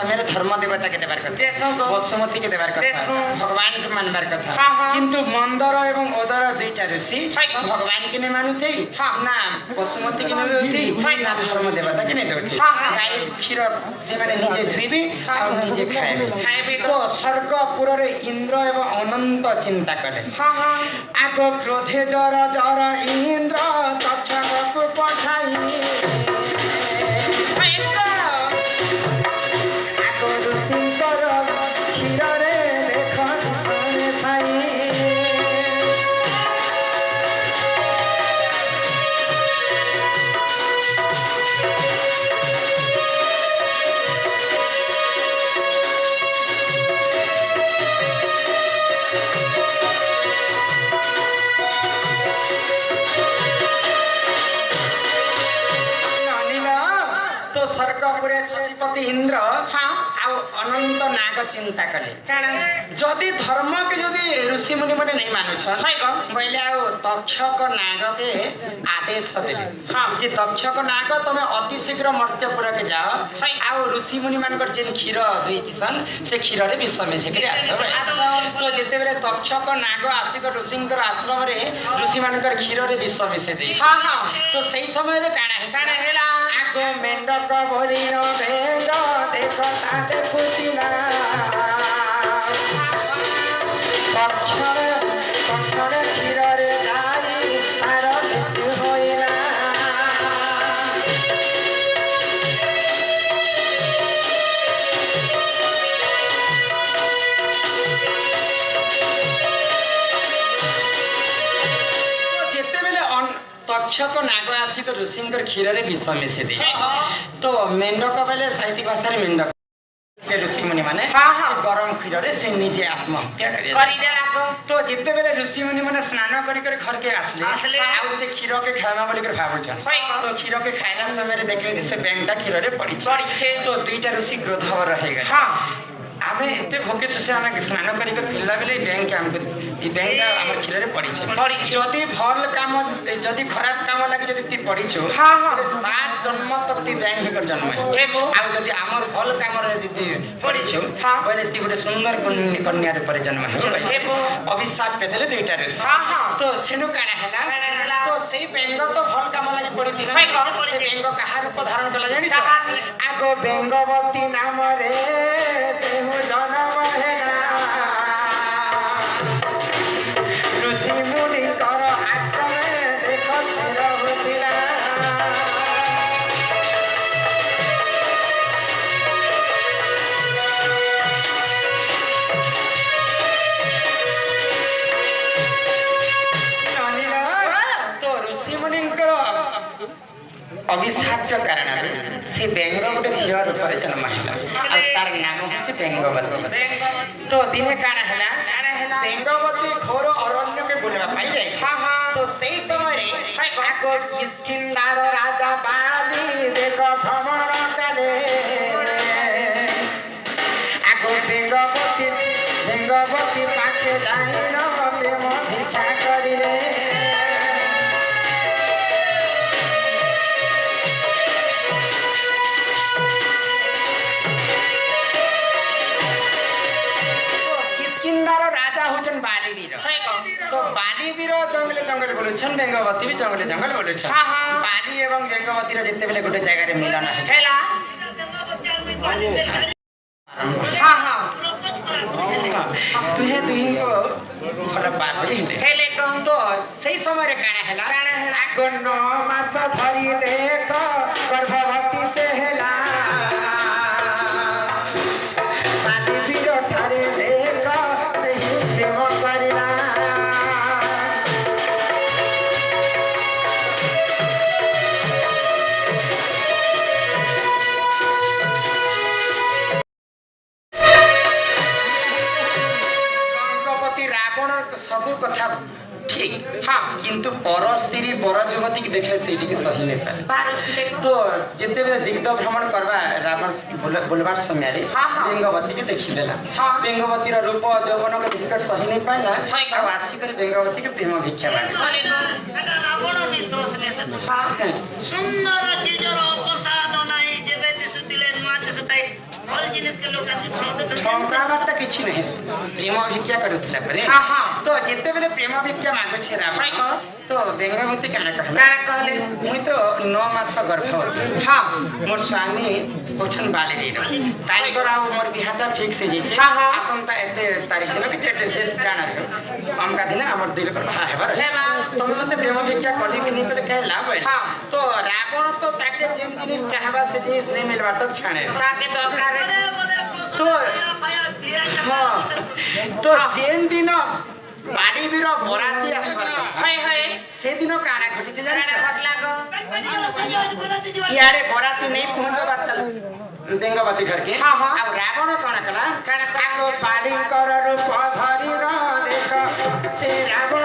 समय धर्म देवता के देवार कथा बसुमती के देवार कथा भगवान के मानबार कथा किंतु मंदर एवं ओदर दुईटा ऋषि भगवान के नहीं मानुथे ना बसुमती के नहीं देउथे ना धर्म देवता के नहीं देउथे गाय क्षीर से माने निजे धुइबे और निजे खाइबे तो स्वर्गपुर रे इंद्र एवं अनंत चिंता करे आगो क्रोधे जर जर इंद्र तक्षक को पठाई सचिपति इंद्र अनंत नाग चिंता कले जदि धर्म के जदि ऋषि मुनि मैंने नहीं मानुछ बोले तक्षक नाग के आदेश देले जे तक्षक नाग तुम्हें अति शीघ्र मर्त्यपुर के जाओ आउ ऋषि मुनि मान जेन क्षीर दुईसन से क्षीर रे विष मिसेक आस तो जिते बेले तक्षक नाग आसिक ऋषि आश्रम ऋषि मान क्षीर रे विष मिसे दे तो सही समय काना आगो मेंढक भरी न भेंग देखता देखुतिला पक्षरे क्षीर रे जाई तार मृत्यु होइला जेते बेले तक्षक नाग आसिक ऋषि क्षीर रे विष मिसे दे तो मेंढक बेले साहित्यिक भाषा मेंढक ऋषि मुनि माने गरम क्षीर रे से निजे आत्महत्या कर तो जिते बेले ऋषि मुनि माने स्नान करी कर घर के आसले आ से क्षीर के खावा बोली कर भाबुछन तो क्षीर के खाइला समय रे देखले से बैंगटा क्षीर रे पड़ी तो दुईटा ऋषि क्रोधवर रहे गए आमे एते भोके से आमे स्नान करी कर फिरला बेले बैंक के हमके ई बैंक का हमर क्षीर रे पड़ी जदी भल काम जदी खराब काम लागे जदी ती पड़ी छो 7 जन्म तक ती बैंक कर जन्म है आ जदी हमर भल काम रे जदी पड़ी छो बोले ती गोटे सुंदर कन्या रे पर जन्म है अभिशाप पे देले दुईटा रे तो सेनु काना हैला तो सेई बैंक तो भल काम लागे पड़ी थी से बैंक कहा रूप धारण कला जानि छ आगो बेंगवती नाम रे से जनम हेला ऋषि मुनि कर आश्रम देख सिर होतिला तो ऋषि मुनि अभिशाप कारण से बेंग गोटे झील रूप में जन्म है तार नाम हूँ बेंगवती तो दिने काना है बेंगवती घोर अरण्य के बुलवा पाई जाए तो सही समय किष्किंधार राजा बाली देख भ्रमण कले आगो बेंगवती पाखे जाए प्रेम भिक्षा करिले तो बाली वीर जंगले जंगल बोलुछन बेंगवती भी जंगले जंगल बोलुछन बाली एवं बेंगवती रे जेते बेले गोटे जगह रे मिलन हैला तुहे दुही को भल पाबे हेले कम तो सही समय रे काना हैला आगन मास धरी देख गर्भवती से हैला बाली वीर ठारे देख सही प्रेम करिला सबू कथा ठीक किंतु पर स्त्री बर युवती की देखले सेठी के सही नहीं पारे तो जेते बेले दिग्ध भ्रमण करबा रावण बोलबार समय रे बेंगवती के देखि देला बेंगवती रो रूप यौवन के देखकर सही नहीं पाइला अब आसी कर बेंगवती के प्रेम भिक्षा मांगे रावण नि दोष ने सुंदर चीज रो प्रसाद नाही जेबे दिसुतिले माते सुताई ଭଲ ଜିନିଷ କେ ଲୋକ ଆଜି ଖାଇତେ ତ ଠଙ୍କାବାରଟା କିଛି ନାହିଁ ପ୍ରେମ ଭିକ୍ଷା କରୁଥିଲା ପରେ ହଁ, ହଁ। ତ ଯେତେବେଳେ ପ୍ରେମ ଭିକ୍ଷା ମାଗୁଛି ରାବଣ ତ ବେଙ୍ଗବତୀ କାଣା କହିଲା କାଣା କହିଲେ ମୁଇଁ ତ 9 ମାସ ଗର୍ଭବତୀ ହଁ মোর স্বামী হচ্ছেন বালেরীর তারিখর আর মোর বিহাটা ফিক্স হয়ে যাইছে হ্যাঁ, হ্যাঁ। আসন্তা এতে তারিখ দিন কি যে জানা অমকা দিনে আমার দুই লোক বাহা হেবার হেবা। তুমি মতে প্রেম ভিক্ষা কলি কি নি কলে কাই লাভ হয় হ্যাঁ। তো রাবণ তো তাকে যে জিনিস চাহবা সে জিনিস নেই মিলবার তো ছাড়ে তাকে দরকার তো হ্যাঁ তো যেন দিন বাড়ি বীর বরাতি আসবার হয় হয় সেদিন কানা ঘটিছে জানিস কাଣା ঘটলা গো ইয়ারে বরাতি নেই পৌঁছবার তাহলে বেঙ্গবতী ঘরকে হ্যাঁ, হ্যাঁ। ଆଉ ରାବଣ କଣ କଲା କାଣା କଲା? ଆଗ ବାଲିଙ୍କର ରୂପ ଧରି ଦେଖ ସେ ରାବଣ